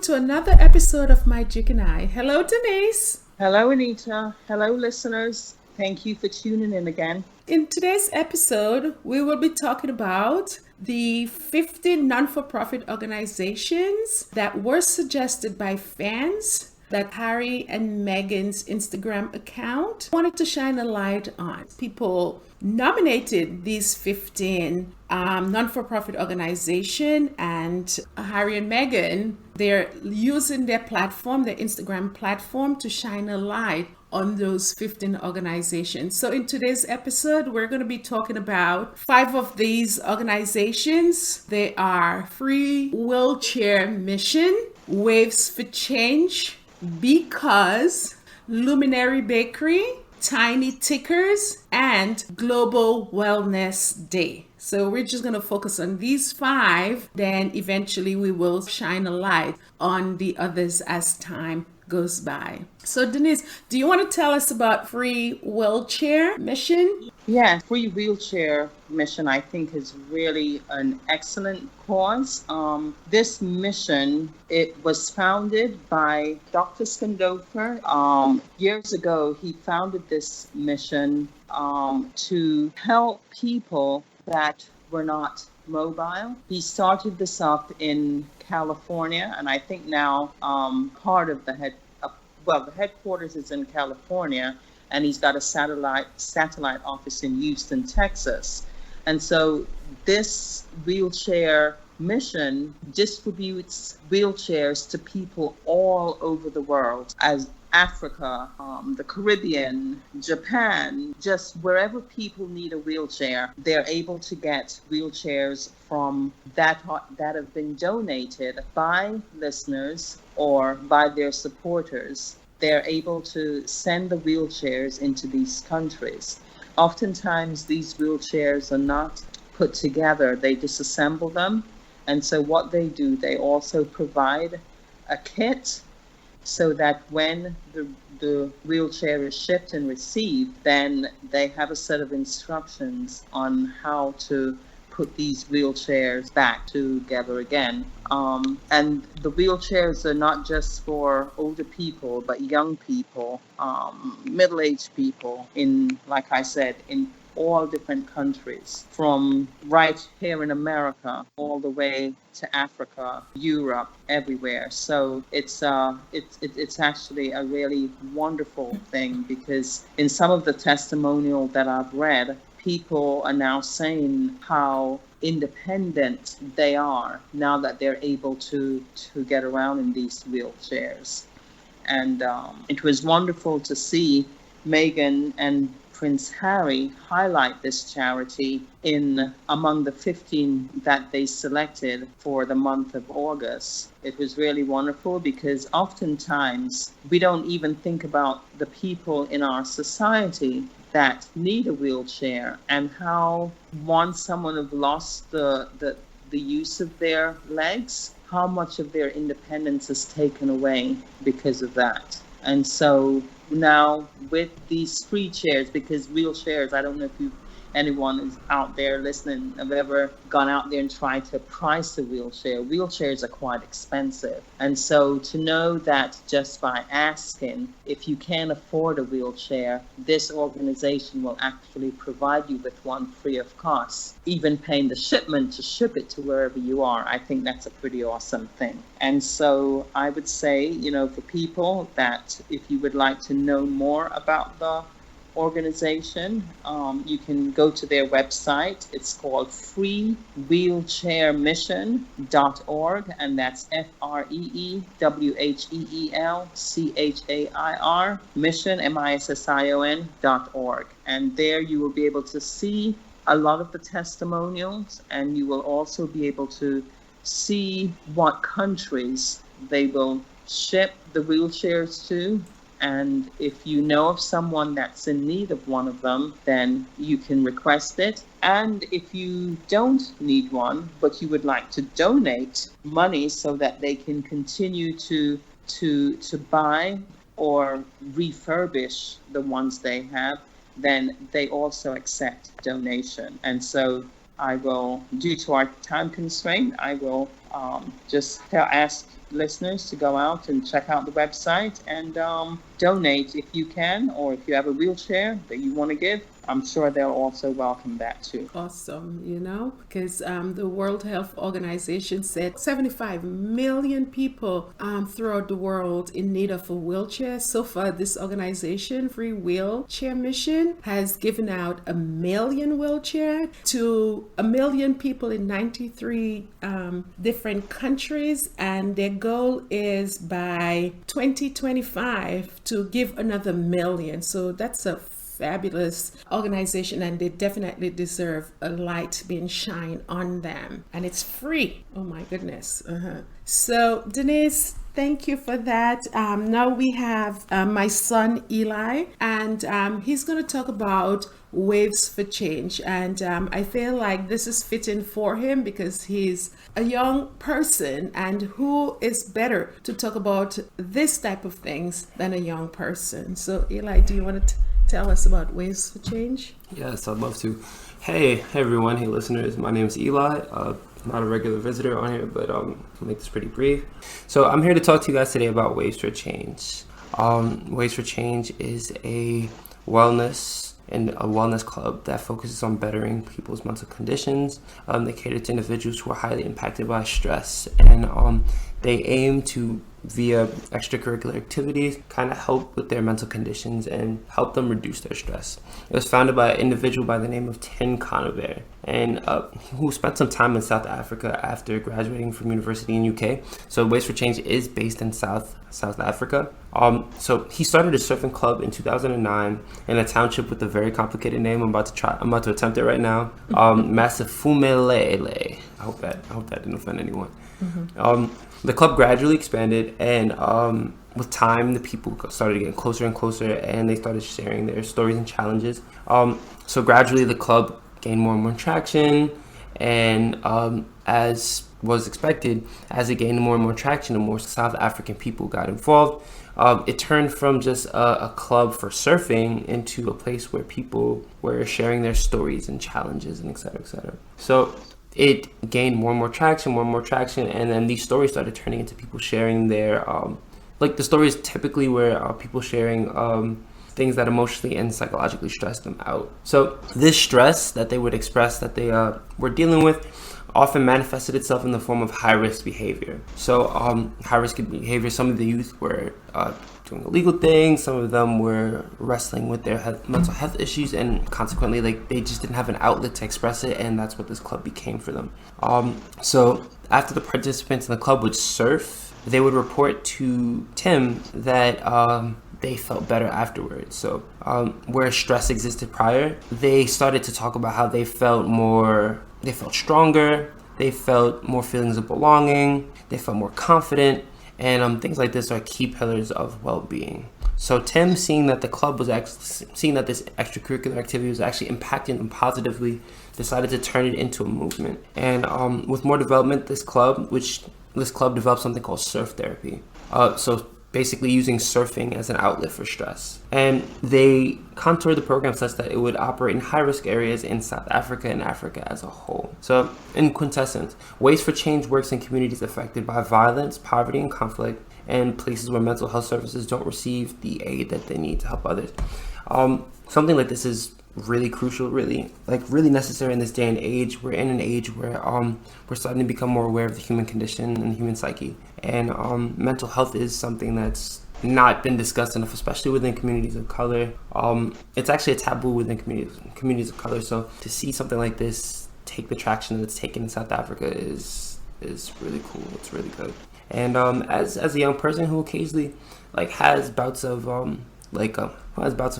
to another episode of My Jig and I. Hello, Denise. Hello, Anita. Hello, listeners. Thank you for tuning in again. In today's episode, we will be talking about the 15 non-for-profit organizations that were suggested by fans that Harry and Meghan's Instagram account wanted to shine a light on. People nominated these 15 non-for-profit organization, and Harry and Meghan, they're using their platform, their Instagram platform, to shine a light on those 15 organizations. So in today's episode, we're going to be talking about 5 of these organizations. They are Free Wheelchair Mission, Waves for Change, Because, Luminary Bakery, Tiny Tickers, and Global Wellness Day. So we're just going to focus on these 5, then eventually we will shine a light on the others as time goes by. So Denise, do you want to tell us about Free Wheelchair Mission? Yeah, Free Wheelchair Mission, I think, is really an excellent cause. This mission, it was founded by Dr. Skandofer. Years ago, he founded this mission to help people that were not mobile. He started this up in California, and I think now part of the headquarters is in California, and he's got a satellite office in Houston, Texas. And so this wheelchair mission distributes wheelchairs to people all over the world, as Africa, the Caribbean, Japan, just wherever people need a wheelchair, they're able to get wheelchairs from that have been donated by listeners or by their supporters. They're able to send the wheelchairs into these countries. Oftentimes, these wheelchairs are not put together. They disassemble them. And so what they do, they also provide a kit so that when the wheelchair is shipped and received, then they have a set of instructions on how to put these wheelchairs back together again. And the wheelchairs are not just for older people, but young people, middle-aged people like I said, in all different countries, from right here in America all the way to Africa, Europe, everywhere. So it's actually a really wonderful thing, because in some of the testimonial that I've read, people are now saying how independent they are now that they're able to get around in these wheelchairs. And it was wonderful to see Meghan and Prince Harry highlight this charity among the 15 that they selected for the month of August. It was really wonderful, because oftentimes we don't even think about the people in our society that need a wheelchair, and how once someone have lost the use of their legs, how much of their independence is taken away because of that. And so now with these free chairs, because wheelchairs, I don't know if anyone is out there listening have ever gone out there and tried to price a wheelchair. Wheelchairs are quite expensive. And so to know that just by asking if you can afford a wheelchair, this organization will actually provide you with one free of cost, even paying the shipment to ship it to wherever you are. I think that's a pretty awesome thing. And so I would say, for people that if you would like to know more about the organization, you can go to their website. It's called freewheelchairmission.org, and that's FREEWHEELCHAIR mission MISSION.org. And there you will be able to see a lot of the testimonials, and you will also be able to see what countries they will ship the wheelchairs to. And if you know of someone that's in need of one of them, then you can request it. And if you don't need one, but you would like to donate money so that they can continue to buy or refurbish the ones they have, then they also accept donation. And so I will, due to our time constraint, I will Just ask listeners to go out and check out the website and donate if you can, or if you have a wheelchair that you want to give. I'm sure they'll also welcome that too. Awesome, because the World Health Organization said 75 million people throughout the world in need of a wheelchair. So far, this organization, Free Wheelchair Mission, has given out 1 million wheelchair to 1 million people in 93 different countries, and their goal is by 2025 to give another 1 million. So that's a fabulous organization, and they definitely deserve a light being shined on them, and it's free. Oh my goodness. So Denise, thank you for that. Now we have my son Eli, and he's going to talk about Waves for Change, and I feel like this is fitting for him because he's a young person, and who is better to talk about this type of things than a young person? So Eli, do you want to tell us about Waves for Change? Yes, I'd love to. Hey everyone, hey listeners, my name is Eli. I'm not a regular visitor on here, but I'll make this pretty brief. So I'm here to talk to you guys today about Waves for Change. Waves for Change is a wellness club that focuses on bettering people's mental conditions. They cater to individuals who are highly impacted by stress, and they aim to, via extracurricular activities, kind of help with their mental conditions and help them reduce their stress. It was founded by an individual by the name of Tim Conover, and who spent some time in South Africa after graduating from university in UK. So Waves for Change is based in South Africa. So he started a surfing club in 2009 in a township with a very complicated name. I'm about to attempt it right now. Masafumelele. I hope that didn't offend anyone. The club gradually expanded, and with time, the people started getting closer and closer, and they started sharing their stories and challenges. So gradually, the club gained more and more traction, and as was expected, as it gained more and more traction, and more South African people got involved, it turned from just a club for surfing into a place where people were sharing their stories and challenges, and et cetera, et cetera. So it gained more and more traction, and then these stories started turning into people sharing their, the stories typically were people sharing things that emotionally and psychologically stress them out. So this stress that they would express that they were dealing with often manifested itself in the form of high-risk behavior. So high-risk behavior, some of the youth were doing illegal things, some of them were wrestling with their mental health issues, and consequently they just didn't have an outlet to express it, and that's what this club became for them. So after the participants in the club would surf, they would report to Tim that they felt better afterwards. So where stress existed prior, they started to talk about how they felt stronger, they felt more feelings of belonging, they felt more confident, and things like this are key pillars of well-being. So Tim, seeing that this extracurricular activity was actually impacting them positively, decided to turn it into a movement. And with more development, this club developed something called surf therapy. So basically using surfing as an outlet for stress. And they contoured the program such that it would operate in high-risk areas in South Africa and Africa as a whole. So in quintessence, Waves for Change works in communities affected by violence, poverty, and conflict, and places where mental health services don't receive the aid that they need to help others. Something like this is really crucial, really necessary in this day and age. We're in an age where we're starting to become more aware of the human condition and the human psyche, and mental health is something that's not been discussed enough, especially within communities of color. It's actually a taboo within communities of color. So to see something like this take the traction that it's taken in South Africa is really cool. It's really good. And as a young person who occasionally has bouts of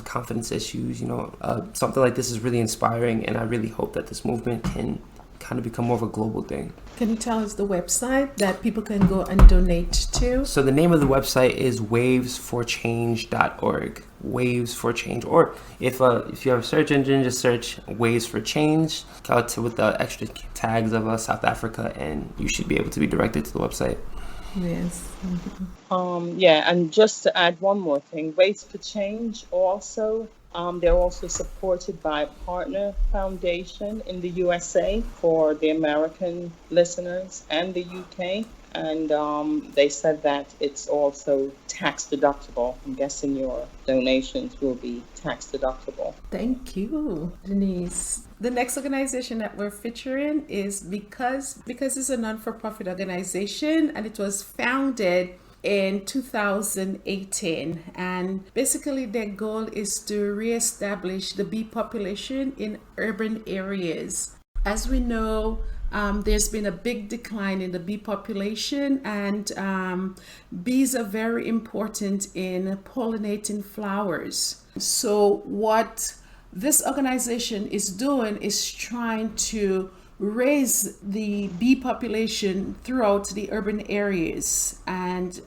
confidence issues, something like this is really inspiring, and I really hope that this movement can kind of become more of a global thing. Can you tell us the website that people can go and donate to? So the name of the website is wavesforchange.org. Waves for Change, or if you have a search engine, just search Waves for Change with the extra tags of South Africa, and you should be able to be directed to the website. Yes. Yeah, and just to add one more thing, Race for Change also, they're also supported by a partner foundation in the USA for the American listeners and the UK. And they said that it's also tax deductible. I'm guessing your donations will be tax deductible. Thank you, Denise. The next organization that we're featuring is because it's a non-for-profit organization and it was founded in 2018, and basically their goal is to reestablish the bee population in urban areas. As we know, there's been a big decline in the bee population, and bees are very important in pollinating flowers. So, what this organization is doing is trying to raise the bee population throughout the urban areas. And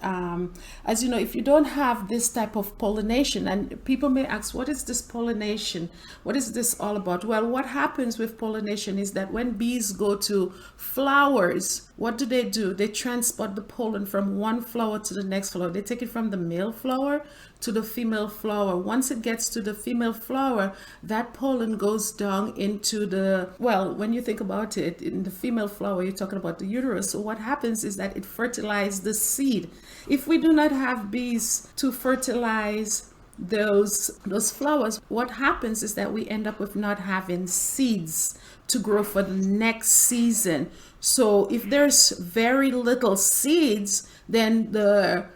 as you know, if you don't have this type of pollination, and people may ask, what is this pollination? What is this all about? Well, what happens with pollination is that when bees go to flowers, what do? They transport the pollen from one flower to the next flower. They take it from the male flower to the female flower. Once it gets to the female flower, that pollen goes down into when you think about it, in the female flower, you're talking about the uterus. So what happens is that it fertilizes the seed. If we do not have bees to fertilize those flowers, what happens is that we end up with not having seeds to grow for the next season. So if there's very little seeds, then the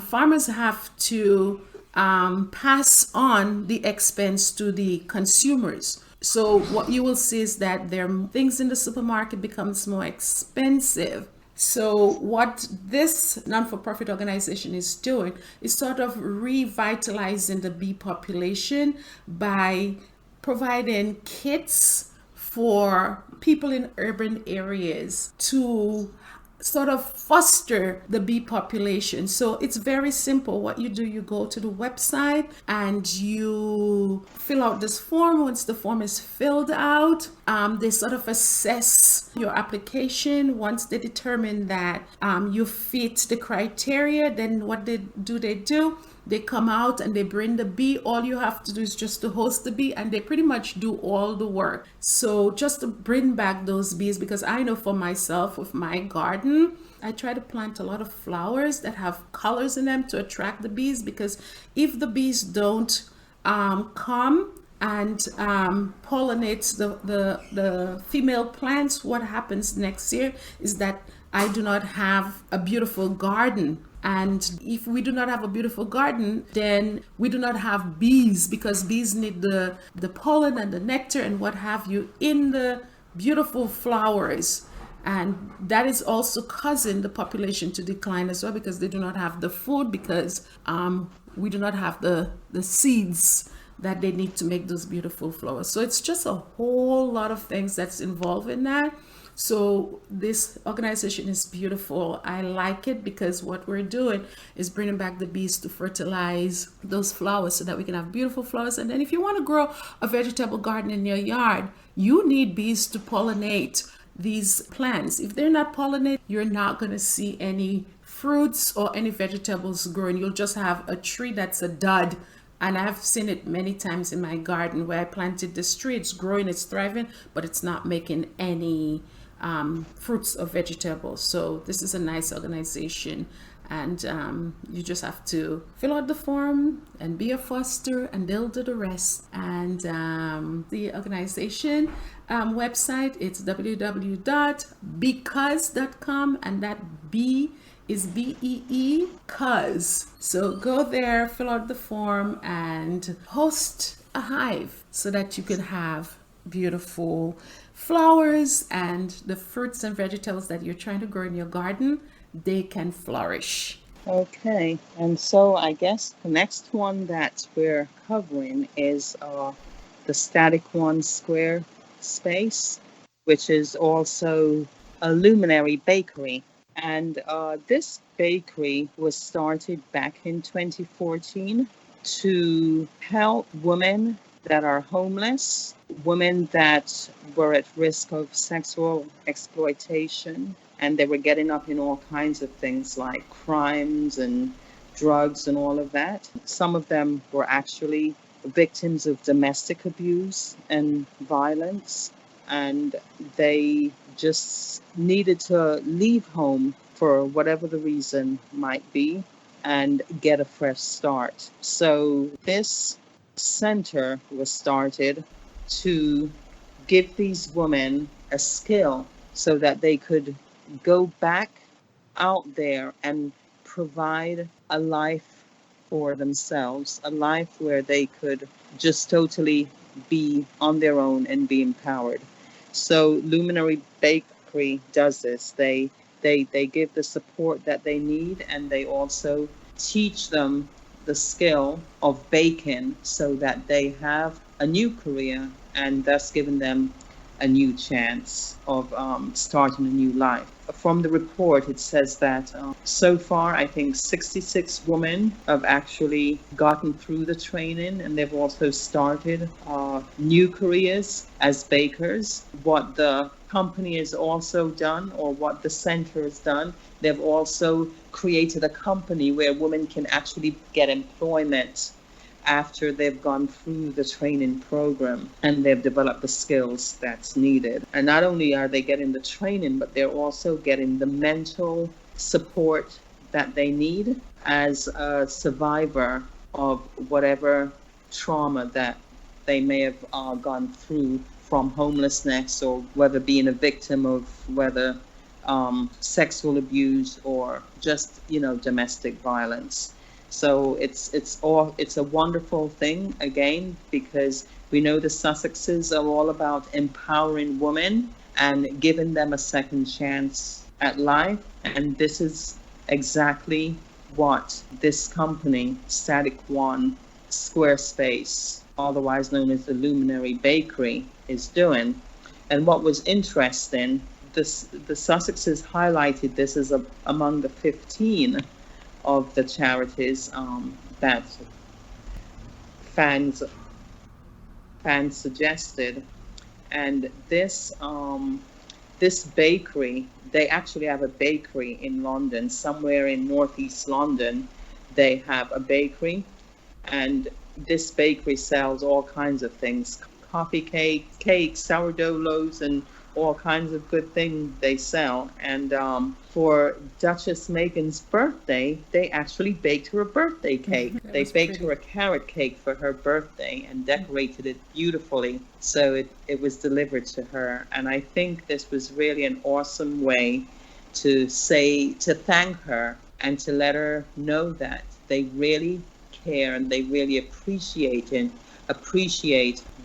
farmers have to pass on the expense to the consumers. So what you will see is that things in the supermarket becomes more expensive. So what this non-for-profit organization is doing is sort of revitalizing the bee population by providing kits for people in urban areas to sort of foster the bee population. So it's very simple. What you do, you go to the website and you fill out this form. Once the form is filled out, they sort of assess your application. Once they determine that you fit the criteria, then what they do, they come out and they bring the bee. All you have to do is just to host the bee, and they pretty much do all the work. So just to bring back those bees, because I know for myself with my garden, I try to plant a lot of flowers that have colors in them to attract the bees, because if the bees don't come and pollinate the female plants, what happens next year is that I do not have a beautiful garden. And if we do not have a beautiful garden, then we do not have bees, because bees need the pollen and the nectar and what have you in the beautiful flowers. And that is also causing the population to decline as well, because they do not have the food, because we do not have the seeds that they need to make those beautiful flowers. So it's just a whole lot of things that's involved in that. So this organization is beautiful. I like it because what we're doing is bringing back the bees to fertilize those flowers so that we can have beautiful flowers. And then if you want to grow a vegetable garden in your yard, you need bees to pollinate these plants. If they're not pollinated, you're not going to see any fruits or any vegetables growing. You'll just have a tree that's a dud. And I've seen it many times in my garden where I planted this tree. It's growing, it's thriving, but it's not making any fruits or vegetables. So this is a nice organization, and you just have to fill out the form and be a foster, and they'll do the rest. And the organization website, it's www.because.com, and that B is BEE, cuz. So go there, fill out the form, and host a hive so that you can have beautiful flowers, and the fruits and vegetables that you're trying to grow in your garden, they can flourish. Okay, and so I guess the next one that we're covering is the Static One Square Space, which is also a Luminary Bakery. And this bakery was started back in 2014 to help women that are homeless, women that were at risk of sexual exploitation, and they were getting up in all kinds of things like crimes and drugs and all of that. Some of them were actually victims of domestic abuse and violence, and they just needed to leave home for whatever the reason might be and get a fresh start. So this center was started to give these women a skill so that they could go back out there and provide a life for themselves, a life where they could just totally be on their own and be empowered. So Luminary Bakery does this. They give the support that they need, and they also teach them the skill of baking so that they have a new career, and thus giving them a new chance of starting a new life. From the report, it says that so far, I think 66 women have actually gotten through the training, and they've also started new careers as bakers. What the company has also done, or what the center has done, they've also created a company where women can actually get employment after they've gone through the training program and they've developed the skills that's needed. And not only are they getting the training, but they're also getting the mental support that they need as a survivor of whatever trauma that they may have gone through, from homelessness, or whether being a victim of whether sexual abuse or just domestic violence. So it's a wonderful thing, again, because we know the Sussexes are all about empowering women and giving them a second chance at life. And this is exactly what this company, Static One Squarespace, otherwise known as the Luminary Bakery, is doing. And what was interesting, the Sussexes highlighted this as among the 15 of the charities that fans suggested. And this bakery, they actually have a bakery in London, somewhere in northeast London. They have a bakery, and this bakery sells all kinds of things: coffee cakes, sourdough loaves, and all kinds of good things they sell. And for Duchess Meghan's birthday, they actually baked her a birthday cake. They baked her a carrot cake for her birthday and decorated it beautifully. So it was delivered to her. And I think this was really an awesome way to thank her and to let her know that they really care and they really appreciate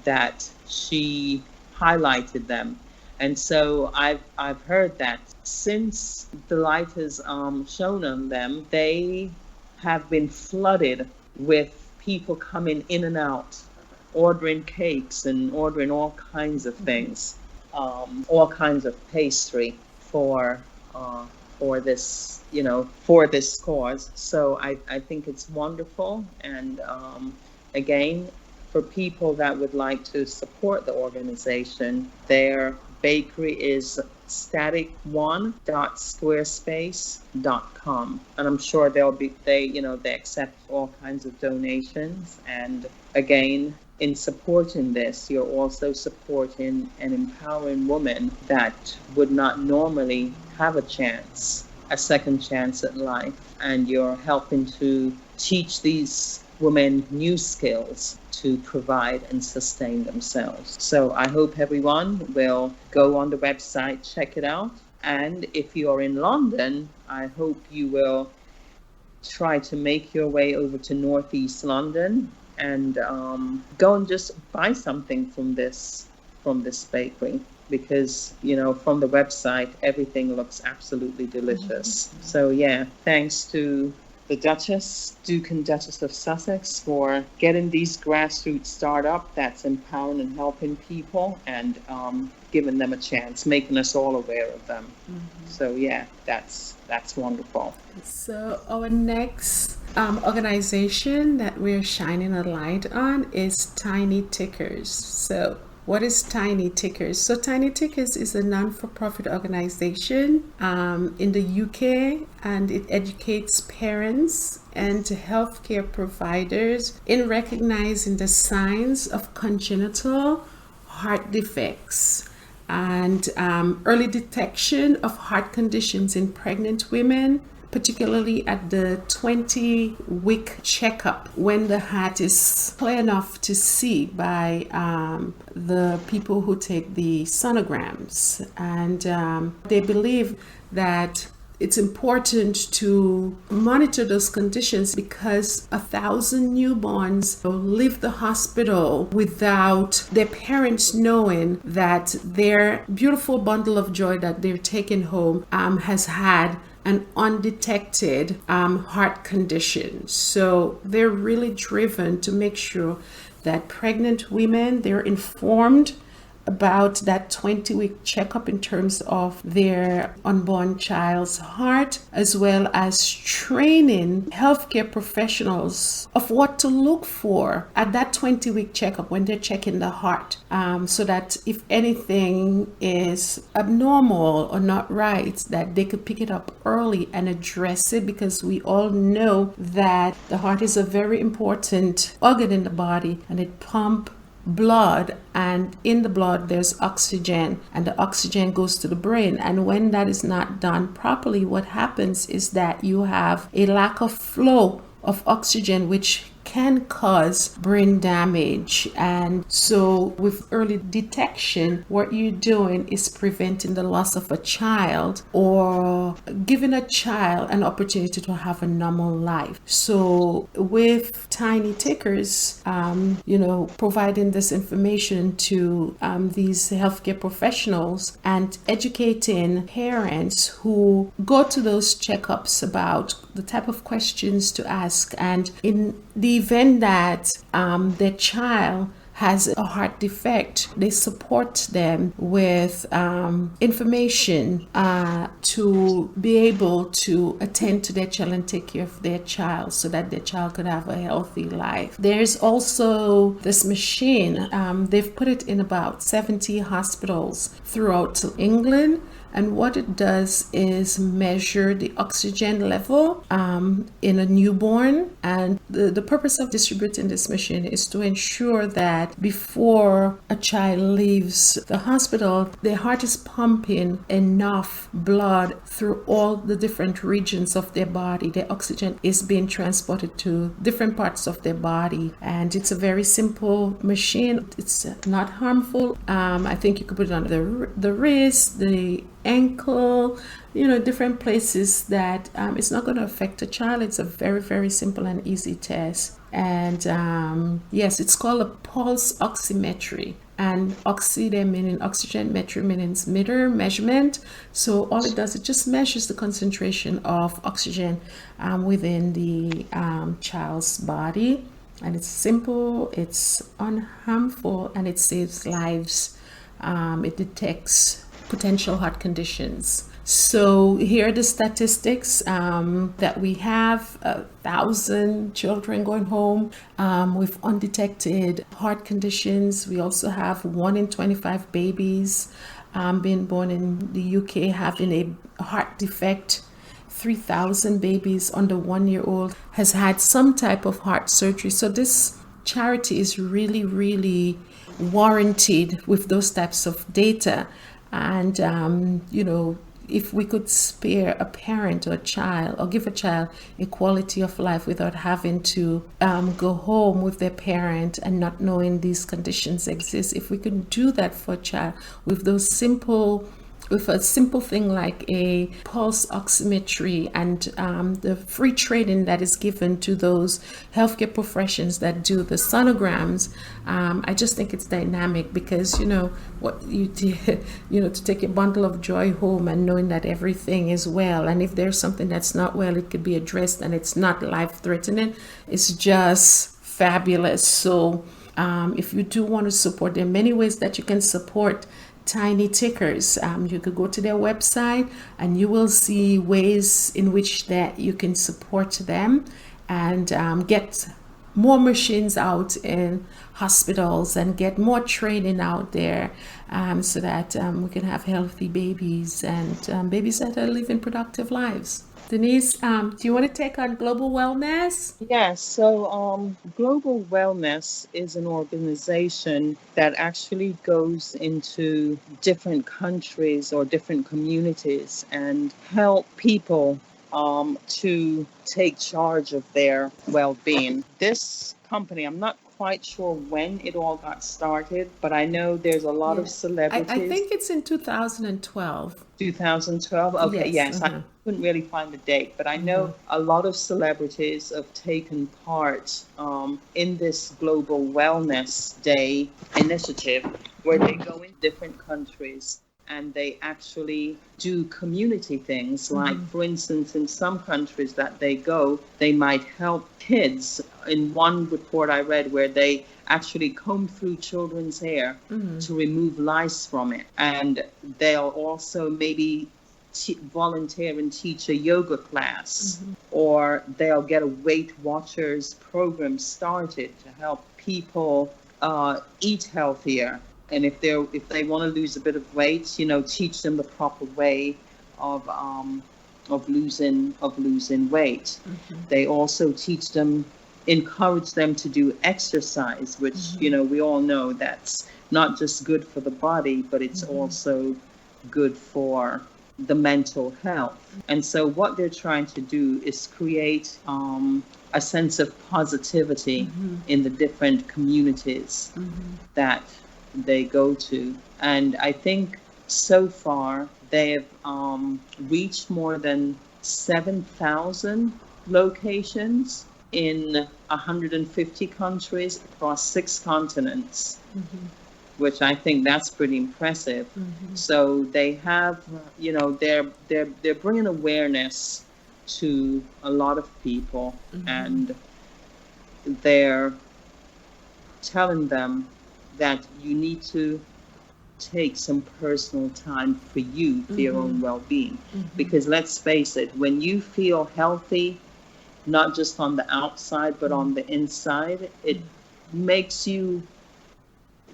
that she highlighted them. And so I've heard that since the light has shone on them, they have been flooded with people coming in and out, ordering cakes and ordering all kinds of things, all kinds of pastry for this, for this cause. So I think it's wonderful. And again, for people that would like to support the organization, their bakery is static1.squarespace.com, and I'm sure they accept all kinds of donations. And again, in supporting this, you're also supporting and empowering women that would not normally have a second chance at life, and you're helping to teach these women new skills to provide and sustain themselves. So I hope everyone will go on the website, check it out. And if you're in London, I hope you will try to make your way over to Northeast London and go and just buy something from this bakery, because from the website everything looks absolutely delicious. So yeah, thanks to the Duke and Duchess of Sussex for getting these grassroots startup that's empowering and helping people, and giving them a chance, making us all aware of them. So yeah, that's wonderful. So our next organization that we're shining a light on is Tiny Tickers. So What is Tiny Tickers? So Tiny Tickers is a non-for-profit organization in the UK, and it educates parents and healthcare providers in recognizing the signs of congenital heart defects and early detection of heart conditions in pregnant women, particularly at the 20-week checkup when the heart is clear enough to see by the people who take the sonograms. And they believe that it's important to monitor those conditions because 1,000 newborns leave the hospital without their parents knowing that their beautiful bundle of joy that they're taking home has had an undetected heart condition. So they're really driven to make sure that pregnant women, they're informed about that 20-week checkup in terms of their unborn child's heart, as well as training healthcare professionals of what to look for at that 20-week checkup when they're checking the heart, so that if anything is abnormal or not right, that they could pick it up early and address it, because we all know that the heart is a very important organ in the body, and it pumps blood, and in the blood there's oxygen, and the oxygen goes to the brain. And when that is not done properly, what happens is that you have a lack of flow of oxygen, which can cause brain damage. And so with early detection, what you're doing is preventing the loss of a child or giving a child an opportunity to have a normal life. So with Tiny Tickers, providing this information to these healthcare professionals and educating parents who go to those checkups about the type of questions to ask, and in the event that their child has a heart defect, they support them with information to be able to attend to their child and take care of their child so that their child could have a healthy life. There's also this machine, they've put it in about 70 hospitals throughout England. And what it does is measure the oxygen level in a newborn. And the purpose of distributing this machine is to ensure that before a child leaves the hospital, their heart is pumping enough blood through all the different regions of their body. The oxygen is being transported to different parts of their body. And it's a very simple machine. It's not harmful. I think you could put it on the wrist, the ankle, different places that it's not going to affect a child. It's a very, very simple and easy test. And yes, it's called a pulse oximetry. And oxy there meaning oxygen, metry means meter, measurement. So all it does, it just measures the concentration of oxygen within the child's body. And it's simple, it's unharmful, and it saves lives. It detects potential heart conditions. So here are the statistics that we have: 1,000 children going home with undetected heart conditions. We also have 1 in 25 babies being born in the UK having a heart defect. 3,000 babies under 1 year old has had some type of heart surgery. So this charity is really, really warranted with those types of data. And, if we could spare a parent or a child, or give a child a quality of life without having to go home with their parent and not knowing these conditions exist, if we could do that for a child with a simple thing like a pulse oximetry and the free training that is given to those healthcare professions that do the sonograms, I just think it's dynamic, because what you did, to take a bundle of joy home and knowing that everything is well, and if there's something that's not well, it could be addressed and it's not life-threatening. It's just fabulous. So if you do want to support, there are many ways that you can support Tiny Tickers. You could go to their website and you will see ways in which that you can support them and get more machines out in hospitals and get more training out there, so that we can have healthy babies and babies that are living productive lives. Denise, do you want to take on global wellness? Yes, so Global Wellness is an organization that actually goes into different countries or different communities and help people to take charge of their well-being. This company, I'm not quite sure when it all got started, but I know there's a lot of Yeah. I celebrities. think it's in 2012. 2012. Okay, Yes. yes, I couldn't really find the date, but I know a lot of celebrities have taken part in this Global Wellness Day initiative, where they go in different countries and they actually do community things. Like, for instance, in some countries that they go, they might help kids. In one report I read, where they actually comb through children's hair to remove lice from it. And they'll also maybe volunteer and teach a yoga class, or they'll get a Weight Watchers program started to help people eat healthier. And if they want to lose a bit of weight, teach them the proper way of losing weight. They also teach them, encourage them to do exercise, which we all know that's not just good for the body, but it's also good for the mental health. And so what they're trying to do is create a sense of positivity in the different communities that they go to. And I think so far they have reached more than 7,000 locations in 150 countries across 6 continents, which I think that's pretty impressive. So they have, they're bringing awareness to a lot of people, and they're telling them that you need to take some personal time for you, for your own well-being. Because let's face it, when you feel healthy, not just on the outside, but on the inside, it makes you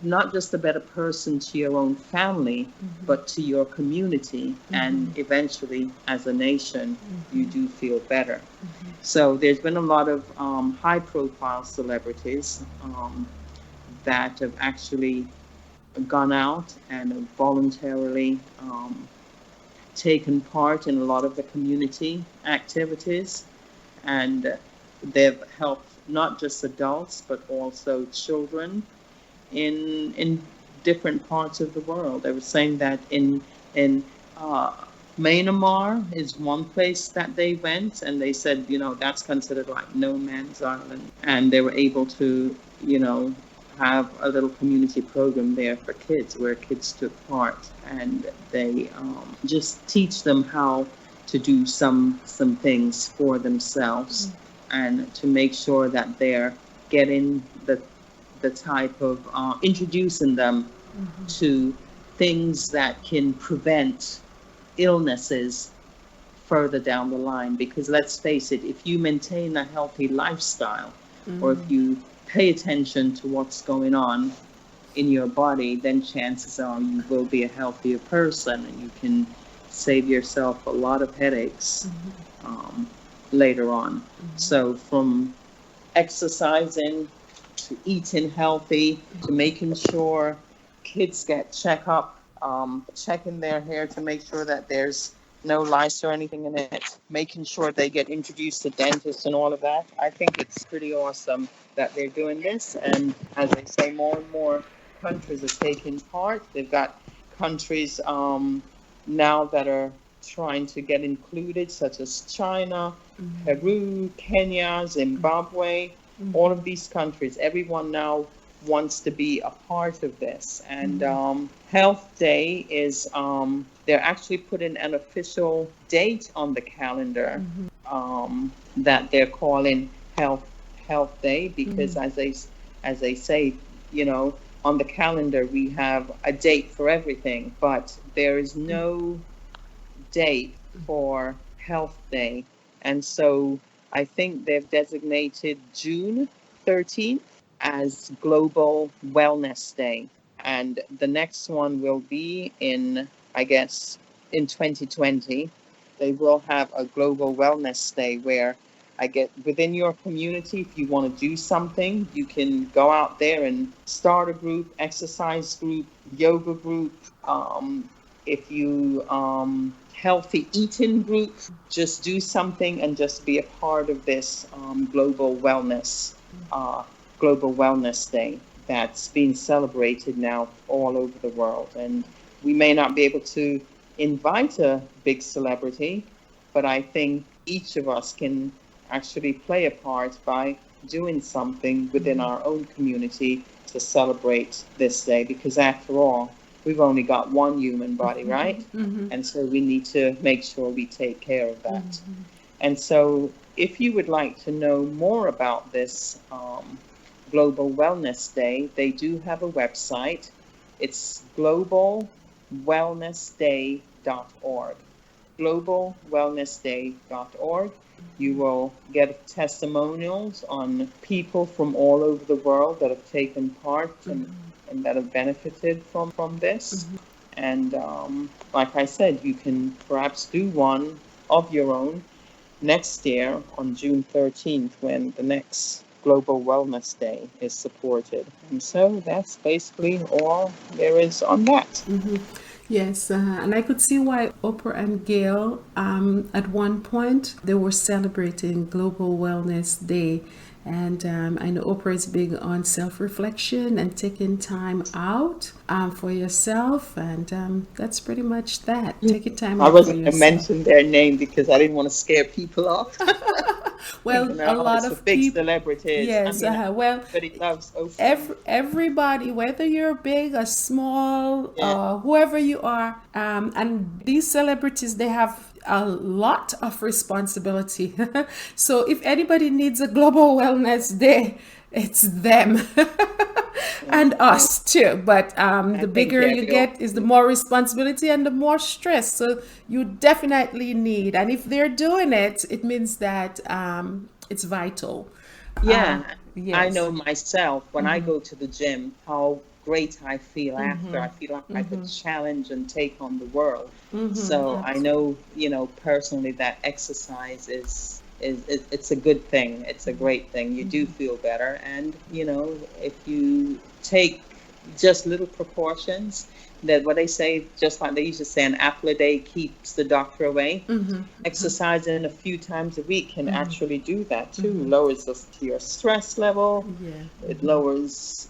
not just a better person to your own family, but to your community, and eventually as a nation, you do feel better. So there's been a lot of high-profile celebrities that have actually gone out and have voluntarily taken part in a lot of the community activities, and they've helped not just adults but also children in different parts of the world. They were saying that in Myanmar is one place that they went, and they said, that's considered like no man's island, and they were able to, have a little community program there for kids, where kids took part, and they just teach them how to do some things for themselves, and to make sure that they're getting the type of introducing them to things that can prevent illnesses further down the line. Because let's face it, if you maintain a healthy lifestyle, or if you pay attention to what's going on in your body, then chances are you will be a healthier person, and you can save yourself a lot of headaches later on. So from exercising to eating healthy to making sure kids get checking their hair to make sure that there's no lice or anything in it, making sure they get introduced to dentists and all of that. I think it's pretty awesome that they're doing this. And as I say, more and more countries are taking part. They've got countries now that are trying to get included, such as China, Peru, Kenya, Zimbabwe, all of these countries. Everyone now wants to be a part of this. And Health Day is, they're actually putting an official date on the calendar that they're calling Health Day, because as they say, on the calendar we have a date for everything, but there is no date for Health Day. And so I think they've designated June 13th as Global Wellness Day. And the next one will be in, I guess, in 2020. They will have a Global Wellness Day where I get within your community, if you want to do something, you can go out there and start a group, exercise group, yoga group. If you healthy eating group, just do something and just be a part of this uh, Global Wellness Day that's being celebrated now all over the world. And we may not be able to invite a big celebrity, but I think each of us can actually play a part by doing something within our own community to celebrate this day, because after all, we've only got one human body, right? Mm-hmm. And so we need to make sure we take care of that. Mm-hmm. And so if you would like to know more about this Global Wellness Day, they do have a website. It's globalwellnessday.org. globalwellnessday.org. You will get testimonials on people from all over the world that have taken part and that have benefited from this. Mm-hmm. And like I said, you can perhaps do one of your own next year on June 13th when the next Global Wellness Day is supported. And so that's basically all there is on that. Mm-hmm. Yes, and I could see why Oprah and Gail, at one point, they were celebrating Global Wellness Day. And I know Oprah is big on self-reflection and taking time out for yourself. And that's pretty much that. Taking time I out for wasn't going to yourself. mention their name because I didn't want to scare people off. Well, a lot of big people. celebrities. Yes, I mean, well, everybody loves Oprah. everybody, whether you're big or small, Yeah. whoever you are, and these celebrities, they have a lot of responsibility. So if anybody needs a Global Wellness Day, it's them. And us too. But the think, bigger yeah, you they all- get is the more responsibility and the more stress. So you definitely need, and if they're doing it, it means that it's vital. Yeah, I Yes. know myself when I go to the gym, how great I feel after. I feel like I could challenge and take on the world. So I know, personally that exercise is it's a good thing. It's a great thing. You do feel better. And, if you take just little proportions, that what they say, just like they used to say, an apple a day keeps the doctor away. Exercising a few times a week can actually do that too. Lowers your stress level. Yeah. It lowers,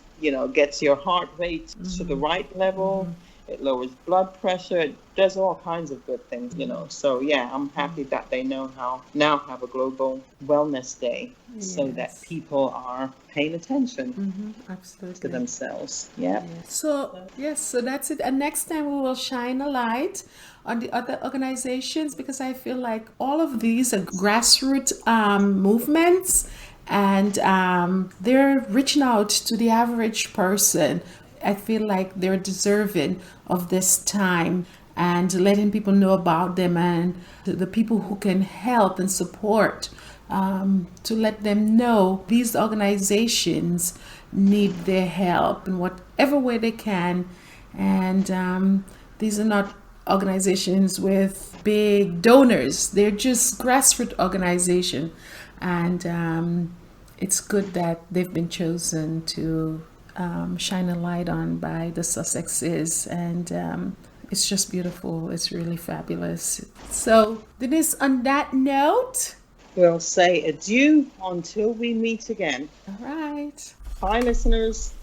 gets your heart rate to the right level. It lowers blood pressure. It does all kinds of good things, So yeah, I'm happy that they know how now have a Global Wellness Day so that Yes. people are paying attention to Absolutely. themselves. Yeah. So, yes, so that's it. And next time we will shine a light on the other organizations, because I feel like all of these are grassroots movements, and they're reaching out to the average person. I feel like they're deserving of this time and letting people know about them, and the people who can help and support, to let them know these organizations need their help in whatever way they can. And these are not organizations with big donors, they're just grassroots organization. And it's good that they've been chosen to shine a light on by the Sussexes, and it's just beautiful. It's really fabulous. So, Denise, on that note, We'll say adieu until we meet again. all right. Bye, listeners.